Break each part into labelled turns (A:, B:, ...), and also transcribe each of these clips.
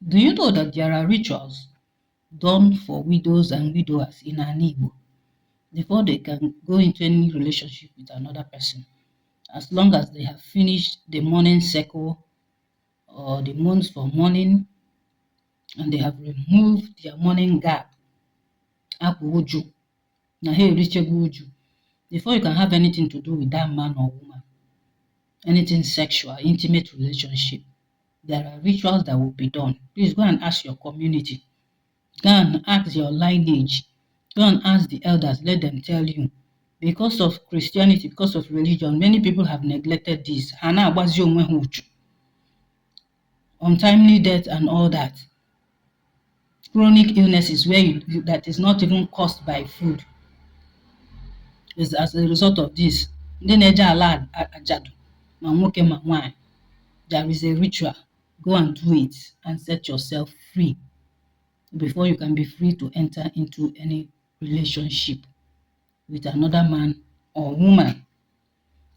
A: Do you know that there are rituals done for widows and widowers in Igbo before they can go into any relationship with another person? As long as they have finished the mourning cycle or the months for mourning and they have removed their mourning garb, akwa uju, na ha erichego uju, before you can have anything to do with that man or woman, anything sexual, intimate relationship, there are rituals that will be done. Please go and ask your community. Go and ask your lineage. Go and ask the elders. Let them tell you. Because of Christianity, because of religion, many people have neglected this. Untimely death and all that. Chronic illnesses that is not even caused by food. Is as a result of this. Ndị ala ajadu ma nwoke ma nwanyị. There is a ritual. Go and do it and set yourself free before you can be free to enter into any relationship with another man or woman.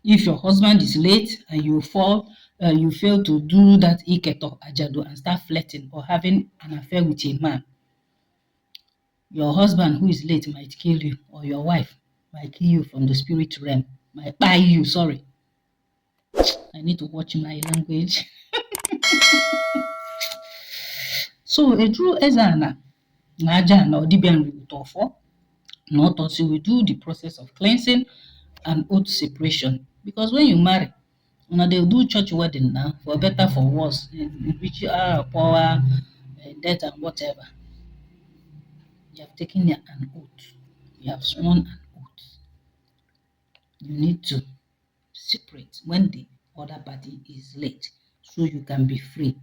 A: If your husband is late and you fail to do that Iketọ Ajadu and start flirting or having an affair with a man, your husband who is late might kill you, or your wife might kill you from the spirit realm, might buy you, sorry. I need to watch my language. So a true ezana na aja na Dibịa Nwangwu not until we do the process of cleansing and oath separation. Because when you marry, they'll do church wedding now, for better, for worse, in which power, death, and whatever. You have taken an oath. You have sworn an oath. You need to separate when the other party is late so you can be free.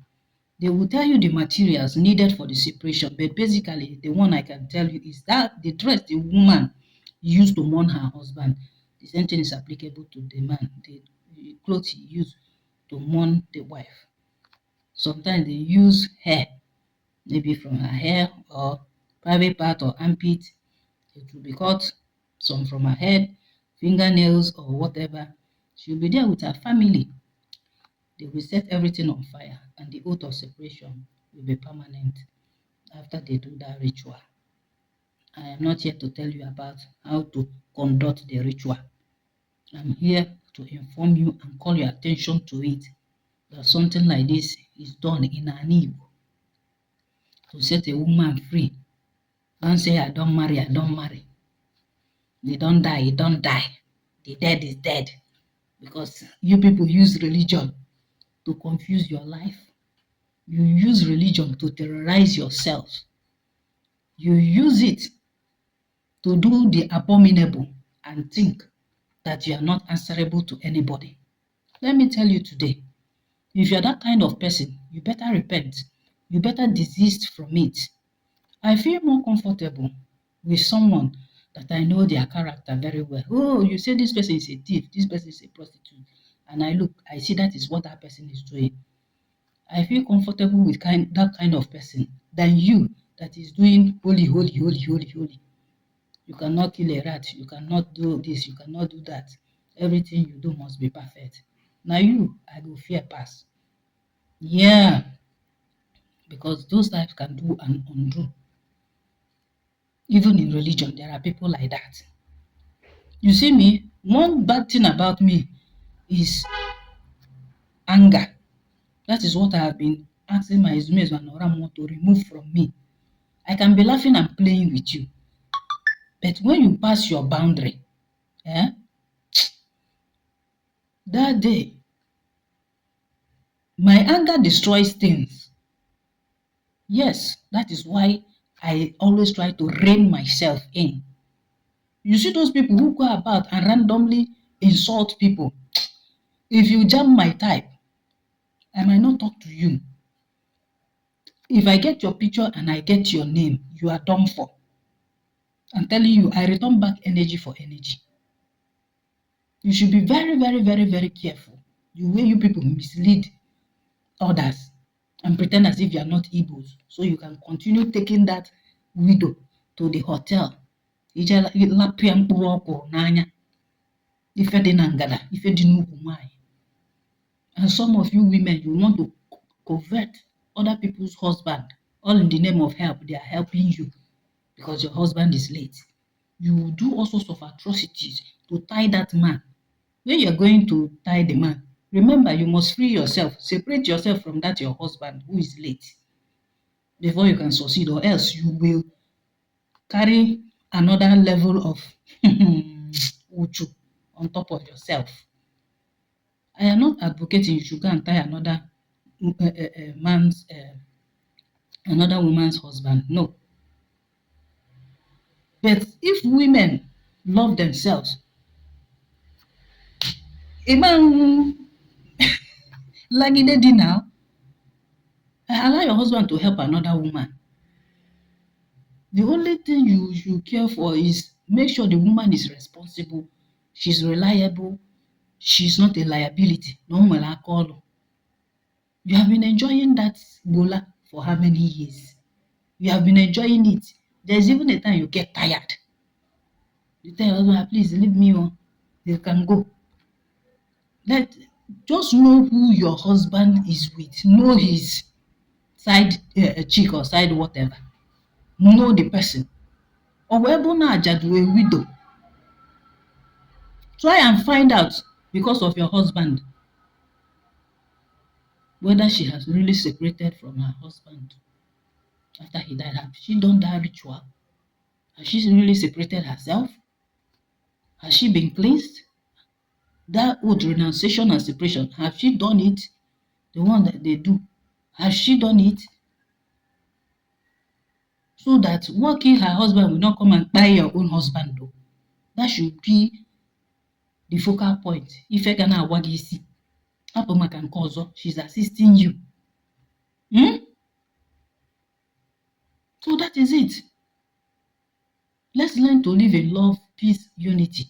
A: They will tell you the materials needed for the separation, but basically the one I can tell you is that the dress the woman used to mourn her husband, the same thing is applicable to the man. The clothes he used to mourn the wife. Sometimes they use hair, maybe from her hair or private part or armpit. It will be cut, some from her head, fingernails or whatever. She'll be there with her family. They will set everything on fire, and the oath of separation will be permanent after they do that ritual. I am not here to tell you about how to conduct the ritual. I'm here to inform you and call your attention to it, that something like this is done in an Igbo to set a woman free. Don't say, I don't marry, I don't marry. They don't die, you don't die. The dead is dead. Because you people use religion to confuse your life. You use religion to terrorize yourself. You use it to do the abominable and think that you are not answerable to anybody. Let me tell you today, if you're that kind of person, you better repent. You better desist from it. I feel more comfortable with someone that I know their character very well. Oh, you say this person is a thief, this person is a prostitute. And I see that is what that person is doing. I feel comfortable with that kind of person than you that is doing holy, holy, holy, holy, holy. You cannot kill a rat. You cannot do this. You cannot do that. Everything you do must be perfect. Now you, I go fear pass. Yeah. Because those types can do and undo. Even in religion, there are people like that. You see me, one bad thing about me is anger. That is what I have been asking my Izumez and Oramo to remove from me. I can be laughing and playing with you. But when you pass your boundary, that day, my anger destroys things. Yes, that is why I always try to rein myself in. You see those people who go about and randomly insult people. If you jam my type, I might not talk to you. If I get your picture and I get your name, you are done for. I'm telling you, I return back energy for energy. You should be very, very, very, very careful the way you people mislead others and pretend as if you are not Igbos, so you can continue taking that widow to the hotel. And some of you women, you want to convert other people's husband, all in the name of help. They are helping you because your husband is late. You will do all sorts of atrocities to tie that man. When you're going to tie the man, remember you must free yourself, separate yourself from that your husband who is late before you can succeed, or else you will carry another level of uchu on top of yourself. I am not advocating you should go and tie another woman's husband. No. But if women love themselves, a man lagide di now, allow your husband to help another woman. The only thing you should care for is make sure the woman is responsible, she's reliable, she's not a liability. No malakolo. You have been enjoying that bola for how many years? You have been enjoying it. There's even a time you get tired. You tell your husband, please leave me on. You can go. Just know who your husband is with. Know his side chick or side whatever. Know the person. Or wherever na Ajadu a widow. Try and find out, because of your husband, whether she has really separated from her husband after he died. Has she done that ritual? Has she really separated herself? Has she been cleansed? That oath, renunciation and separation, have she done it? The one that they do, has she done it? So that working her husband will not come and buy your own husband though. That should be the focal point. If I can awagisi, apomaka nke ọzọ, she's assisting you. So that is it. Let's learn to live in love, peace, unity.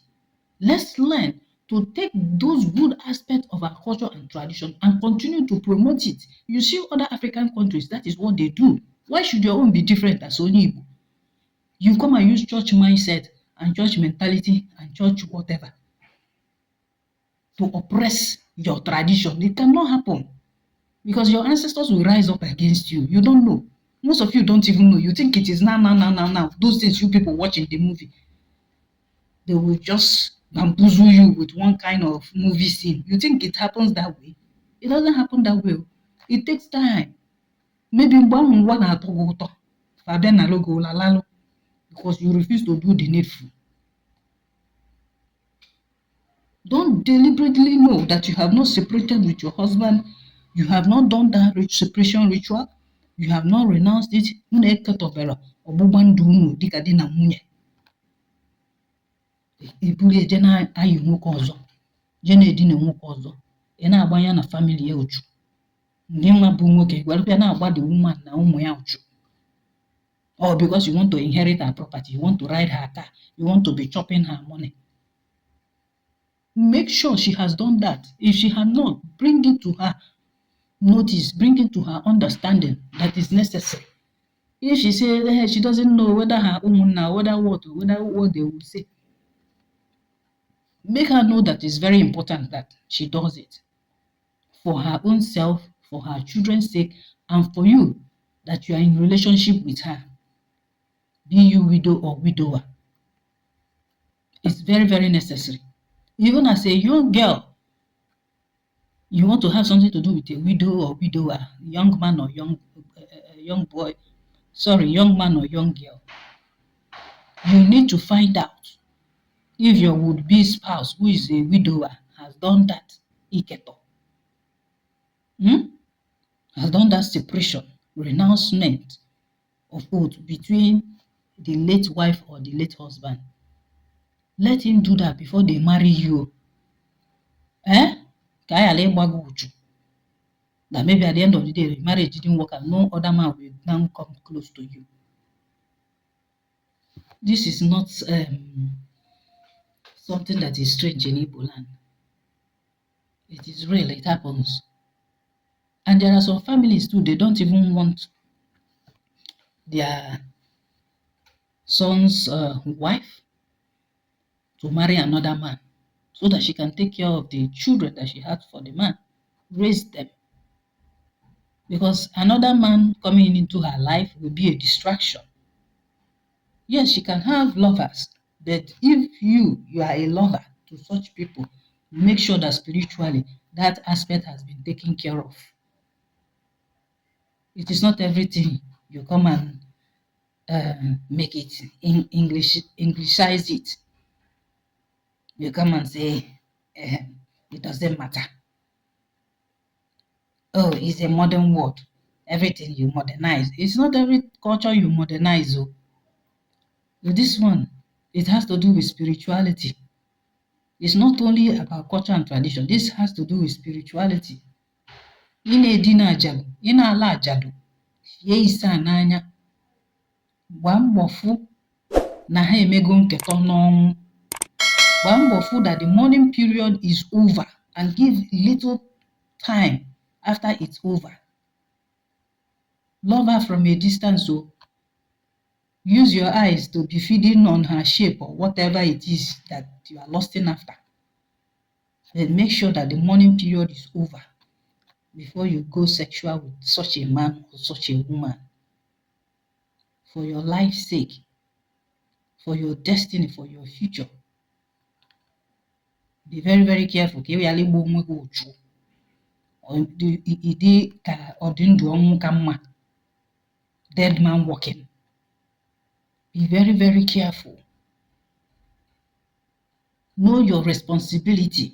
A: Let's learn to take those good aspects of our culture and tradition and continue to promote it. You see other African countries, that is what they do. Why should your own be different as only Igbo? You come and use church mindset and church mentality and church whatever to oppress your tradition. It cannot happen because your ancestors will rise up against you. You don't know. Most of you don't even know. You think it is now. Those things you people watching the movie, they will just bamboozle you with one kind of movie scene. You think it happens that way? It doesn't happen that way. It takes time. Maybe because you refuse to do the needful. Don't deliberately know that you have not separated with your husband. You have not done that separation ritual. You have not renounced it. Iburu eje na-ayị nwoke ọzọ, je na-edina nwoke ọzọ, ị na-agba ya na family ya uchu. Ndị nwa bụ nwoke gwarụpịa na-agba the woman na ụmụ ya uchu. Or because you want to inherit her property, you want to ride her car, you want to be chopping her money. Make sure she has done that. If she has not, bring it to her notice, bring it to her understanding that is necessary. If she says she doesn't know whether her umunna, whether what they will say, make her know that it's very important that she does it for her own self, for her children's sake, and for you that you are in relationship with her. Be you widow or widower. It's very, very necessary. Even as a young girl, you want to have something to do with a widow or widower, young man or young man or young girl. You need to find out if your would-be spouse, who is a widower, has done that Iketọ. Has done that separation, renouncement of oath between the late wife or the late husband. Let him do that before they marry you. That maybe at the end of the day, the marriage didn't work and no other man will now come close to you. This is not something that is strange in Igbo land. It is real, it happens. And there are some families too, they don't even want their son's wife to marry another man so that she can take care of the children that she had for the man, raise them. because another man coming into her life will be a distraction. Yes, she can have lovers, but if you are a lover to such people, make sure that spiritually that aspect has been taken care of. It is not everything you come and make it in Englishize it. You come and say it doesn't matter. Oh, it's a modern world. Everything you modernize. It's not every culture you modernize. Oh. With this one, it has to do with spirituality. It's not only about culture and tradition. This has to do with spirituality. Ị na-edina ajadu, ị na-ala ajadu, sie ise a n'anya, gbaa mbọ fụ na ha emego nketọ n'ọnwụ. Gbaa mbọ fụ that the mourning period is over and give little time after it's over. Love her from a distance. So use your eyes to be feeding on her shape or whatever it is that you are lusting after. Then make sure that the mourning period is over before you go sexual with such a man or such a woman. For your life's sake, for your destiny, for your future. Be very, very careful. Ka ị igbo onwe gị ụchụ. Ịdị ka ọ dị ndụ ọnwụ ka mma. Dead man walking. Be very, very careful. Know your responsibility.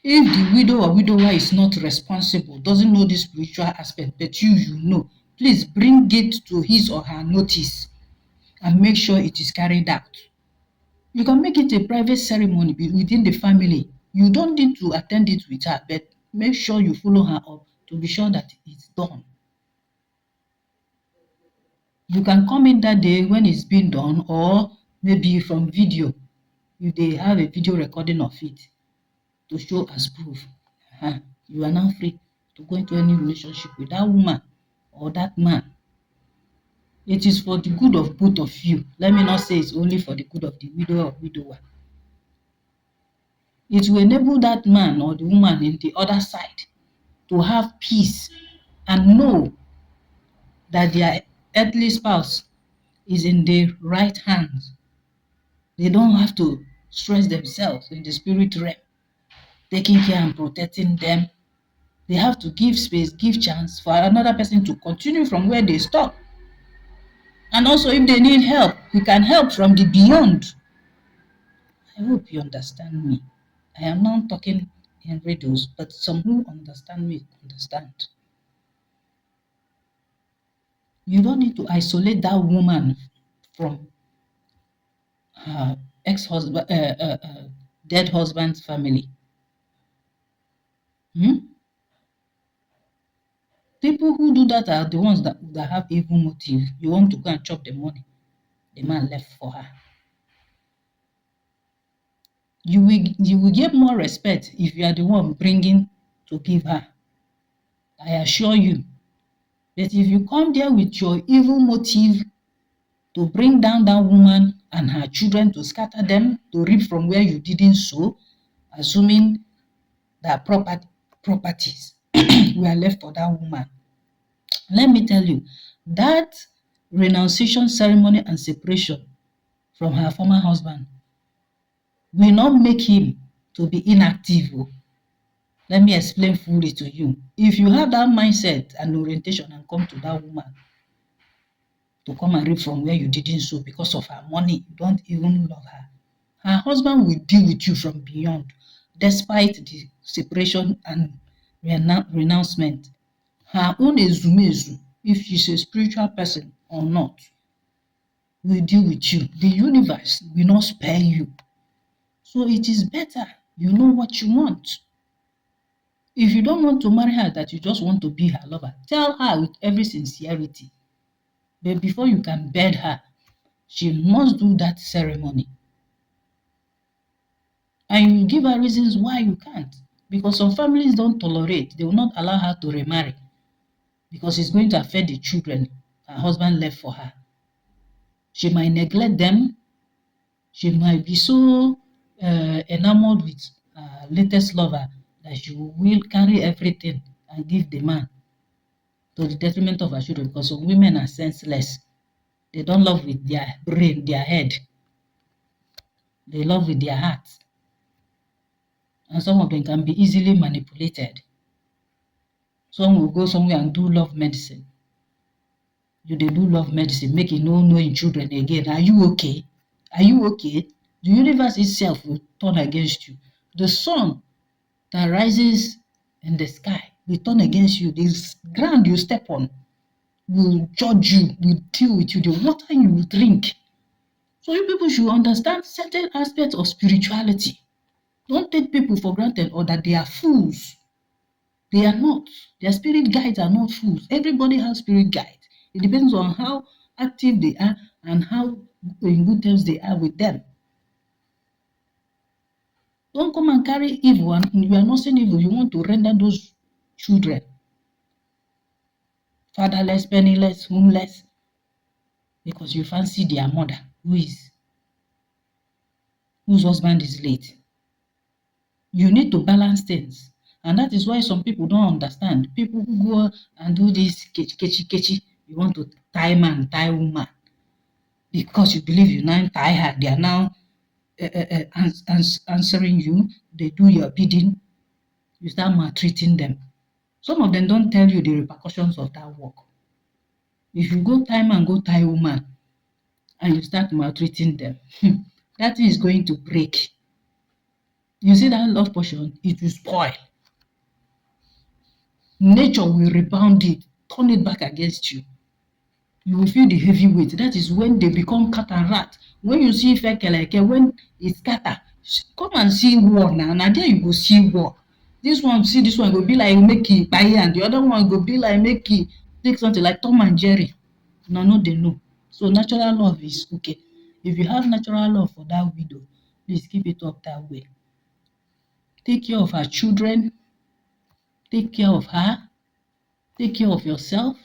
A: If the widow or widower is not responsible, doesn't know the spiritual aspect, but you know, please bring it to his or her notice and make sure it is carried out. You can make it a private ceremony within the family. You don't need to attend it with her, but make sure you follow her up to be sure that it's done. You can come in that day when it's been done, or maybe from video. If they have a video recording of it to show as proof. You are now free to go into any relationship with that woman or that man. It is for the good of both of you. Let me not say it's only for the good of the widow or widower. It will enable that man or the woman in the other side to have peace and know that their earthly spouse is in the right hands. They don't have to stress themselves in the spirit realm, taking care and protecting them. They have to give space, give chance for another person to continue from where they stop. And also, if they need help, we can help from the beyond. I hope you understand me. I am not talking in riddles, but some who understand me understand. You don't need to isolate that woman from her ex-husband, dead husband's family. People who do that are the ones that have evil motive. You want to go and chop the money the man left for her. You will get more respect if you are the one bringing to give her. I assure you. But if you come there with your evil motive to bring down that woman and her children, to scatter them, to reap from where you didn't sow, assuming that properties were left for that woman. Let me tell you, that renunciation ceremony and separation from her former husband will not make him to be inactive. Let me explain fully to you. If you have that mindset and orientation and come to that woman to come and reap from where you didn't sow because of her money, you don't even love her, her husband will deal with you from beyond, despite the separation and renouncement. Her own ezumezu, if she's a spiritual person or not, will deal with you. The universe will not spare you. So it is better you know what you want. If you don't want to marry her, that you just want to be her lover, tell her with every sincerity. But before you can bed her, she must do that ceremony. And you give her reasons why you can't. Because some families don't tolerate. They will not allow her to remarry. Because it's going to affect the children her husband left for her. She might neglect them. She might be so enamored with her latest lover that she will carry everything and give the man to the detriment of our children, because some women are senseless. They don't love with their brain, their head. They love with their heart. And some of them can be easily manipulated. Some will go somewhere and do love medicine. You they do love medicine, make it no knowing children again. Are you okay? Are you okay? The universe itself will turn against you. The sun that rises in the sky will turn against you. The ground you step on will judge you, will deal with you. The water you drink. So you people should understand certain aspects of spirituality. Don't take people for granted or that they are fools. They are not. Their spirit guides are not fools. Everybody has spirit guides. It depends on how active they are and how in good terms they are with them. Don't come and carry evil and you are not saying evil. You want to render those children fatherless, penniless, homeless, because you fancy their mother whose husband is late. You need to balance things. And that is why some people don't understand. People who go and do this kechi, you want to tie man, tie woman. Because you believe you now tie her, they are now answering you, they do your bidding, you start maltreating them. Some of them don't tell you the repercussions of that work. If you go tie man, go tie woman, and you start maltreating them, that thing is going to break. You see that love portion, it will spoil. Nature will rebound it, turn it back against you. You will feel the heavy weight. That is when they become cat and rat. When you see fekeleke, when it's scatter, come and see war now. Now there you go see war. This one, see this one go be like make it buy, and the other one go be like make it take something like Tom and Jerry. No, they know. So natural love is okay. If you have natural love for that widow, please keep it up that way. Take care of her children. Take care of her. Take care of yourself.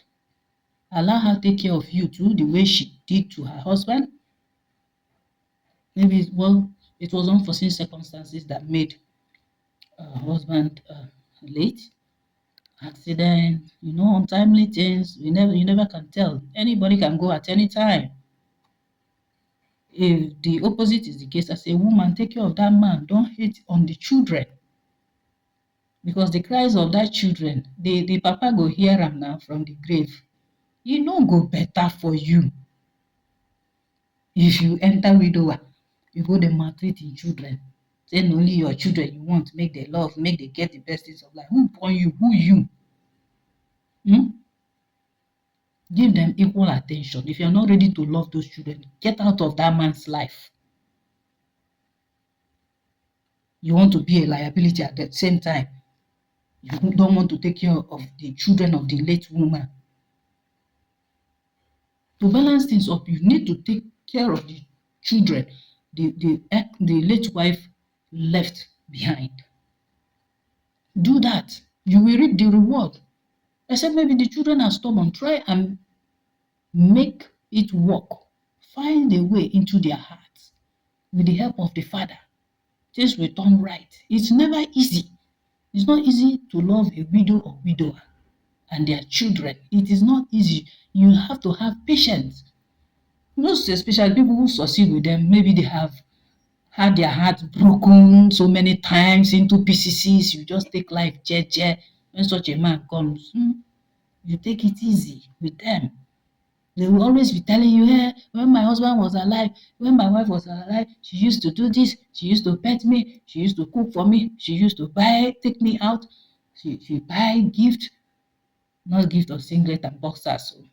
A: Allow her take care of you too, the way she did to her husband. Maybe, well, it was unforeseen circumstances that made her husband late. Accident, untimely things. You never can tell. Anybody can go at any time. If the opposite is the case, as a woman, take care of that man. Don't hate on the children. Because the cries of that children, the papa go hear them now from the grave. E no go better for you. If you enter widower, you go dey maltreat your children. Say na only your children you want, make they love, make they get the best things of life. Who born you? Who you? Give them equal attention. If you're not ready to love those children, get out of that man's life. You want to be a liability at the same time. You don't want to take care of the children of the late woman. To balance things up, you need to take care of the children the late wife left behind. Do that. You will reap the reward. Except maybe the children are stubborn. Try and make it work. Find a way into their hearts with the help of the father. Things will turn right. It's never easy. It's not easy to love a widow or widower and their children. It is not easy. You have to have patience. Most especially people who succeed with them, maybe they have had their hearts broken so many times into pieces. You just take life jeje. When such a man comes, you take it easy with them. They will always be telling you, hey, when my husband was alive, when my wife was alive, she used to do this, she used to pet me, she used to cook for me, she used to take me out, she buy gift, not gift of singlet and boxers. So.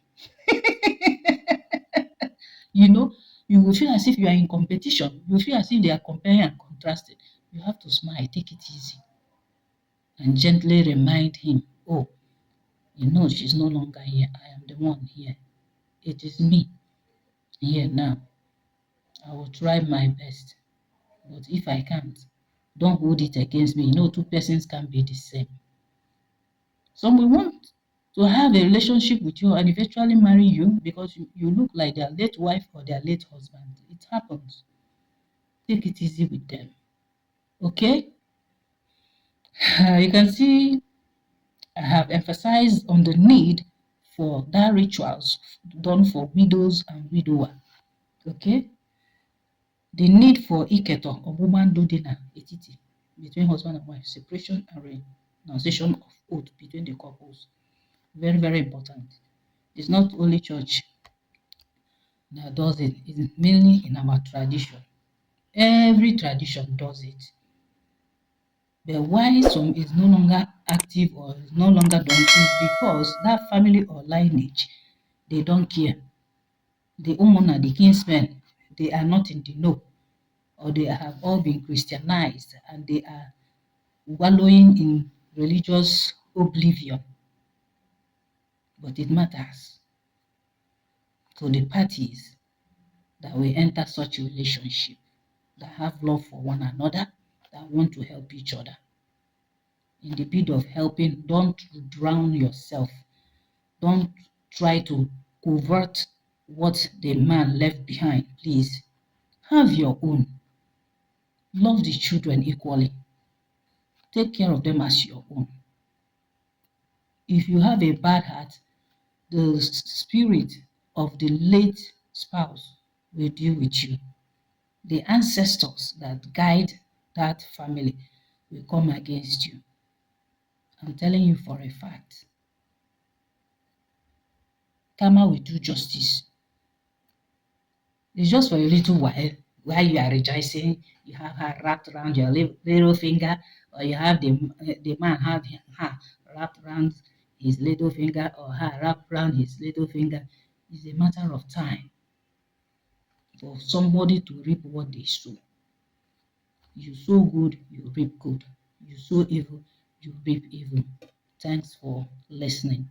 A: You will feel as if you are in competition. You feel as if they are comparing and contrasting. You have to smile, take it easy, and gently remind him, oh, she's no longer here. I am the one here. It is me here now. I will try my best. But if I can't, don't hold it against me. Two persons can be the same. Some will want to have a relationship with you and eventually marry you because you look like their late wife or their late husband. It happens. Take it easy with them. Okay? You can see I have emphasized on the need for that rituals done for widows and widower. Okay? The need for Iketọ ọgbụgba dị n'etiti between husband and wife, separation and renunciation of oath between the couples. Very, very important. It's not only church that does it, it's mainly in our tradition. Every tradition does it. But why some is no longer active or is no longer done is because that family or lineage, they don't care. The Umona, the kinsmen, they are not in the know, or they have all been Christianized and they are wallowing in religious oblivion. But it matters to the parties that will enter such a relationship, that have love for one another, that want to help each other. In the bid of helping, don't drown yourself. Don't try to covert what the man left behind, please. Have your own. Love the children equally. Take care of them as your own. If you have a bad heart, the spirit of the late spouse will deal with you. The ancestors that guide that family will come against you. I'm telling you for a fact. Karma will do justice. It's just for a little while you are rejoicing, you have her wrapped around your little finger, or you have the man have her wrapped around his little finger, or her wrapped around his little finger. It's a matter of time for somebody to reap what they sow. You sow good, you reap good. You sow evil, you reap evil. Thanks for listening.